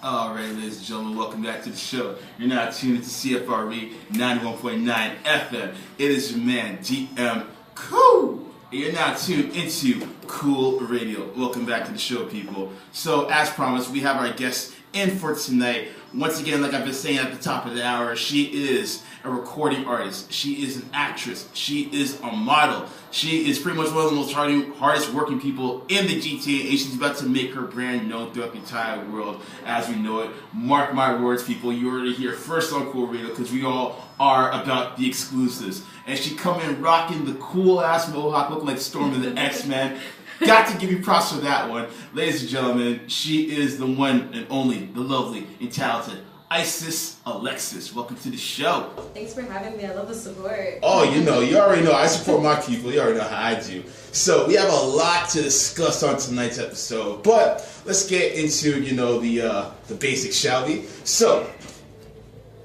Alright, ladies and gentlemen, welcome back to the show. You're now tuned into CFRE 91.9 FM. It is your man, DM C.O.O.L. You're now tuned into C.O.O.L Radio. Welcome back to the show, people. So, as promised, we have our guest in for tonight. Once again, like I've been saying at the top of the hour, she is a recording artist. She is an actress. She is a model. She is pretty much one of the most hardest working people in the GTA, and she's about to make her brand known throughout the entire world as we know it. Mark my words, people. You already hear first on C.O.O.L Radio because we all are about the exclusives. And she come in rocking the cool ass mohawk, looking like Storm in the X-Men. Got to give you props for that one. Ladies and gentlemen, she is the one and only, the lovely and talented Isys Alexis. Welcome to the show. Thanks for having me. I love the support. Oh, you already know. I support my people. You already know how I do. So we have a lot to discuss on tonight's episode, but let's get into, the basics, shall we? So,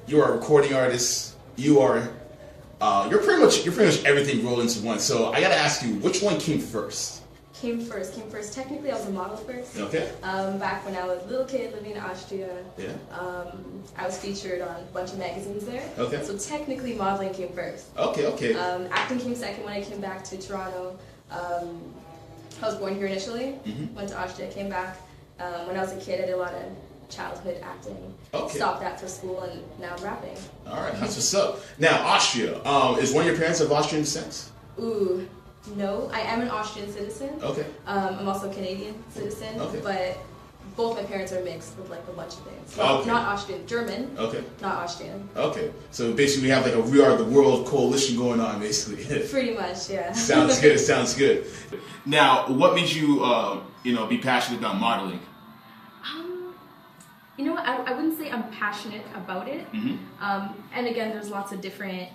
you are a recording artist. You're pretty much everything rolled into one. So I gotta ask you, which one came first? Came first. Technically, I was a model first. Okay. Back when I was a little kid living in Austria. Yeah. I was featured on a bunch of magazines there. Okay. So technically, modeling came first. Okay. Acting came second when I came back to Toronto. I was born here initially. Mm-hmm. Went to Austria, came back. When I was a kid, I did a lot of childhood acting. Okay. Stopped that for school, and now I'm rapping. All right, that's what's up. Now, Austria. Is one of your parents of Austrian descent? Ooh. No, I am an Austrian citizen. Okay. I'm also a Canadian citizen. Okay. But both my parents are mixed with like a bunch of things. Okay. Not Austrian, German. Okay. Not Austrian. Okay. So basically, we have like a We Are the World coalition going on, basically. Pretty much, yeah. Sounds good. Now, what made you, be passionate about modeling? I wouldn't say I'm passionate about it. Mm-hmm. And again, there's lots of different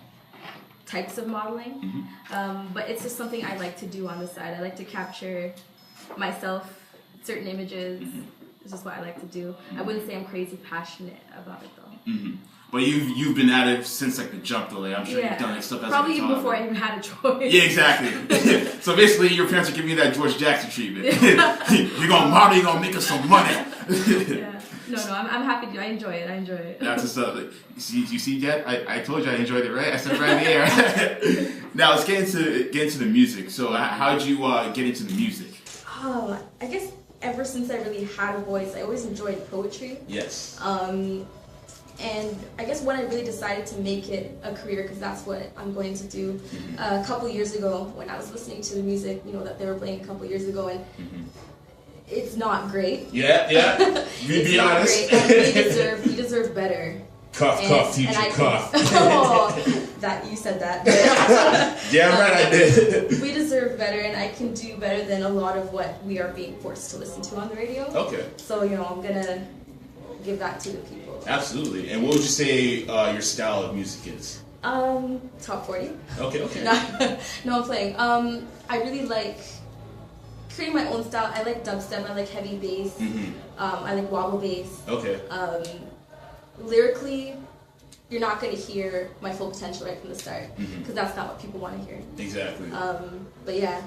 types of modeling, but it's just something I like to do on the side. I like to capture myself, certain images. It's just what I like to do. I wouldn't say I'm crazy passionate about it though. Mm-hmm. But you've been at it since like the jump though. Like, I'm sure you've done like stuff as probably even before I even had a choice. Yeah, exactly. So basically, your parents are giving you that George Jackson treatment. You're gonna model, you're gonna make us some money. Yeah. No, I'm happy to. I enjoy it. That's what's up. You see, Dad? I told you I enjoyed it, right? I said it right there. Now let's get into the music. So how did you get into the music? I guess ever since I really had a voice, I always enjoyed poetry. Yes. And I guess when I really decided to make it a career, because that's what I'm going to do, a couple years ago when I was listening to the music, that they were playing a couple years ago, and it's not great. Yeah. You be honest. Great. You deserve better. Cough, teacher, cough. That you said that. Yeah, right, I did. We deserve better, and I can do better than a lot of what we are being forced to listen to on the radio. Okay. So, I'm gonna give that to the people. Absolutely. And what would you say your style of music is? Top 40. Okay. No, I'm playing. I really like creating my own style. I like dubstep. I like heavy bass. I like wobble bass. Okay. Lyrically, you're not going to hear my full potential right from the start because that's not what people want to hear. Exactly. But yeah.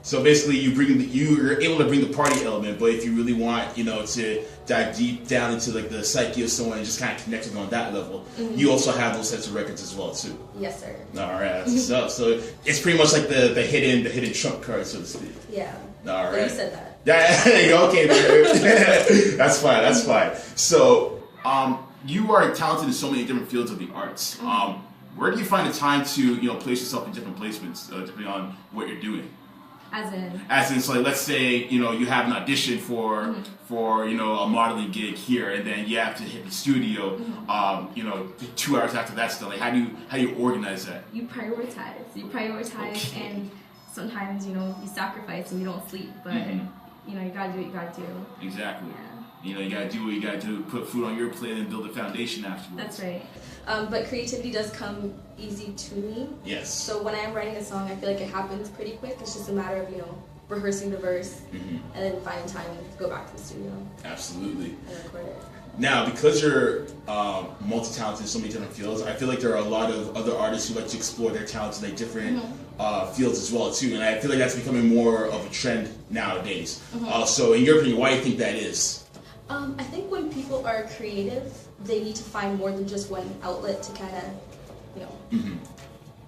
So basically, you're able to bring the party element, but if you really want, to dive deep down into like the psyche of someone and just kind of connect with them on that level, you also have those types of records as well too. Yes, sir. All right, that's what's up. So it's pretty much like the hidden trump card, so to speak. Yeah. All right. Well, you said that. Yeah. Okay. That's fine. So you are talented in so many different fields of the arts. Where do you find the time to place yourself in different placements depending on what you're doing? As in, so like, let's say you have an audition for a modeling gig here, and then you have to hit the studio 2 hours after that's done. Like how do you organize that? You prioritize, okay. And sometimes you sacrifice and you don't sleep, but you gotta do what you gotta do. Exactly. Yeah. You gotta do what you gotta do, put food on your plate and build a foundation afterwards. That's right. But creativity does come easy to me. Yes. So when I'm writing a song, I feel like it happens pretty quick. It's just a matter of, rehearsing the verse and then finding time to go back to the studio. Absolutely. And record it. Now, because you're multi-talented in so many different fields, I feel like there are a lot of other artists who like to explore their talents in like different fields as well too, and I feel like that's becoming more of a trend nowadays. So, in your opinion, why do you think that is? I think when people are creative, they need to find more than just one outlet to kind of, you know,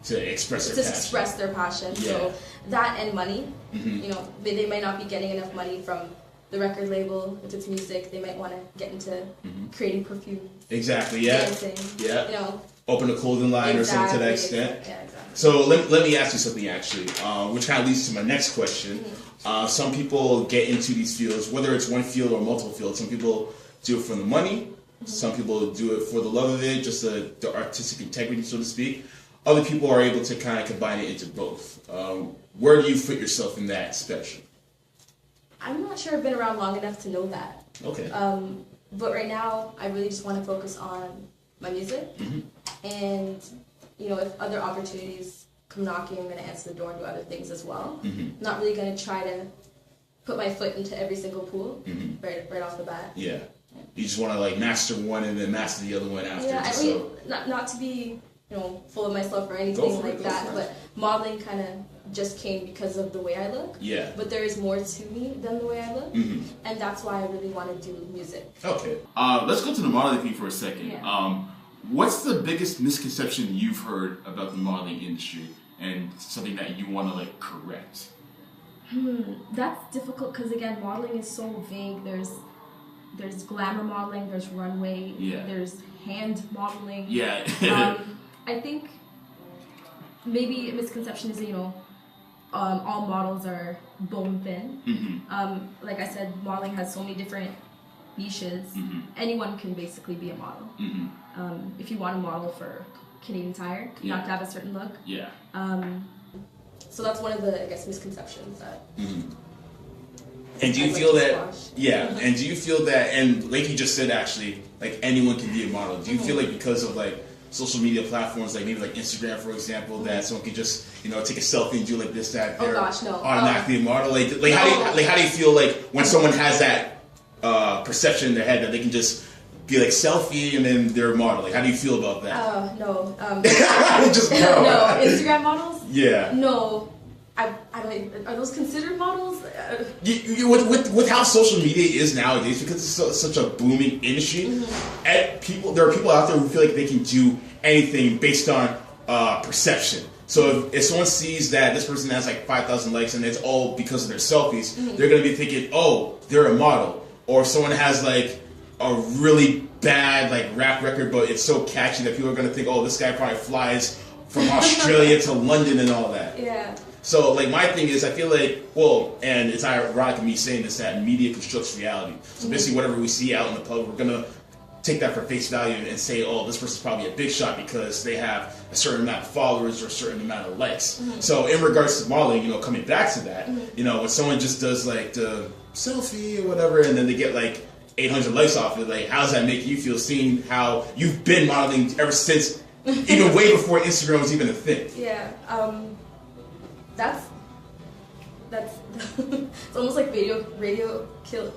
to express their passion. Express their passion. Yeah. So that and money, you know, they might not be getting enough money from the record label. If it's music, they might want to get into creating perfume. Exactly. Yeah. Dancing. Yeah. You know. Open a clothing line or something to that extent. Yeah, exactly. So let me ask you something actually, which kind of leads to my next question. Some people get into these fields, whether it's one field or multiple fields. Some people do it for the money. Some people do it for the love of it, just the artistic integrity, so to speak. Other people are able to kind of combine it into both. Where do you fit yourself in that spectrum? I'm not sure I've been around long enough to know that. Okay. But right now, I really just want to focus on my music. And, you know, if other opportunities come knocking, I'm going to answer the door and do other things as well. Not really going to try to put my foot into every single pool right off the bat. Yeah. You just want to like master one and then master the other one after. Yeah, I mean, not to be, you know, full of myself or anything like that, but modeling kind of just came because of the way I look. Yeah. But there is more to me than the way I look, and that's why I really want to do music. Okay. Let's go to the modeling thing for a second. Yeah. What's the biggest misconception you've heard about the modeling industry and something that you want to like correct? That's difficult because again, modeling is so vague. There's glamour modeling, there's runway, there's hand modeling. Yeah. I think maybe a misconception is, you know, all models are bone thin. Like I said, modeling has so many different niches. Anyone can basically be a model. If you want to model for Canadian Tire, you have to have a certain look. Yeah. So that's one of the, I guess, misconceptions that. And do you feel that? Yeah. And do you feel that? And like you just said, actually, like anyone can be a model. Do you feel like because of like social media platforms, like maybe like Instagram, for example, that someone could just, you know, take a selfie and do like this, that, they're automatically a model? Like how do you feel like when someone has that perception in their head that they can just be like selfie and then they're a model? Like how do you feel about that? No. Just no. No, Instagram models? Yeah. No. I don't. Are those considered models? With how social media is nowadays, because it's such a booming industry, there are people out there who feel like they can do anything based on perception. So if someone sees that this person has like 5,000 likes and it's all because of their selfies, they're going to be thinking, oh, they're a model. Or if someone has like a really bad like rap record, but it's so catchy that people are going to think, oh, this guy probably flies from Australia to London and all that. Yeah. So, like, my thing is, I feel like, well, and it's ironic of me saying this, that media constructs reality. So basically, whatever we see out in the public, we're going to take that for face value and say, oh, this person's probably a big shot because they have a certain amount of followers or a certain amount of likes. So in regards to modeling, you know, coming back to that, you know, when someone just does, like, the selfie or whatever, and then they get, like, 800 likes off it, like, how does that make you feel, seeing how you've been modeling ever since, even way before Instagram was even a thing? Yeah, that's it's almost like video killed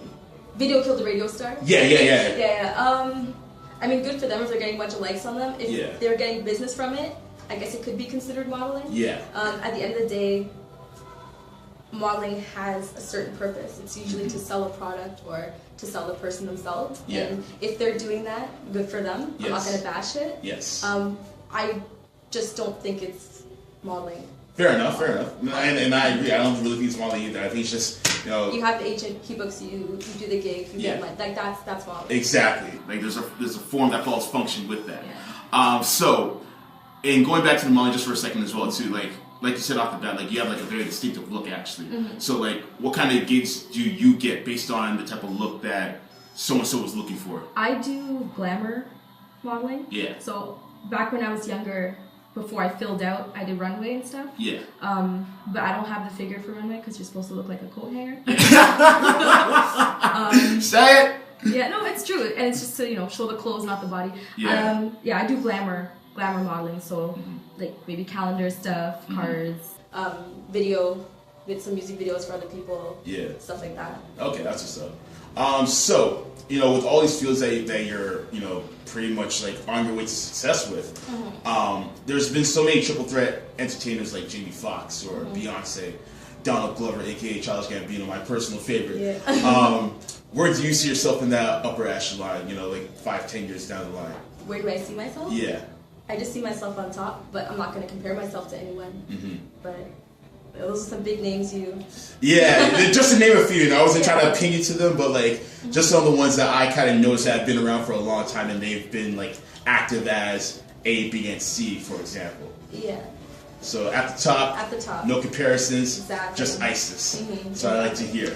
the radio star. Yeah. I mean, good for them if they're getting a bunch of likes on them. If they're getting business from it, I guess it could be considered modeling. Yeah. At the end of the day, modeling has a certain purpose. It's usually to sell a product or to sell the person themselves. Yeah. And if they're doing that, good for them. I'm not going to bash it. Yes. I just don't think it's modeling. Fair enough. And I agree. I don't really think it's modeling either. I think it's just, you know, you have the agent, he books you, you do the gig, you get money. Like that's modeling. Exactly. Like there's a form that follows function with that. Yeah. So, and going back to the modeling just for a second as well too, like you said off the bat, like you have like a very distinctive look actually. So like, what kind of gigs do you get based on the type of look that so and so was looking for? I do glamour modeling. Yeah. So back when I was younger, before I filled out, I did runway and stuff. Yeah. But I don't have the figure for runway because you're supposed to look like a coat hanger. Say it. Yeah, no, it's true, and it's just to, you know, show the clothes, not the body. Yeah. I do glamour modeling, so like maybe calendar stuff, cards, video, with some music videos for other people. Yeah. Stuff like that. Okay, that's what's up. So, you know, with all these fields that you're, you know, pretty much like on your way to success with, there's been so many triple threat entertainers like Jamie Foxx or Beyonce, Donald Glover, aka Childish Gambino, my personal favorite. Yeah. where do you see yourself in that upper echelon, you know, like 5-10 years down the line? Where do I see myself? Yeah. I just see myself on top, but I'm not going to compare myself to anyone. But those are some big names you... Yeah, just to name a few, and I wasn't trying to pin you to them, but like just some of the ones that I kind of noticed that have been around for a long time and they've been like active as A, B, and C, for example. Yeah. So at the top, no comparisons, just Isys. So I like to hear.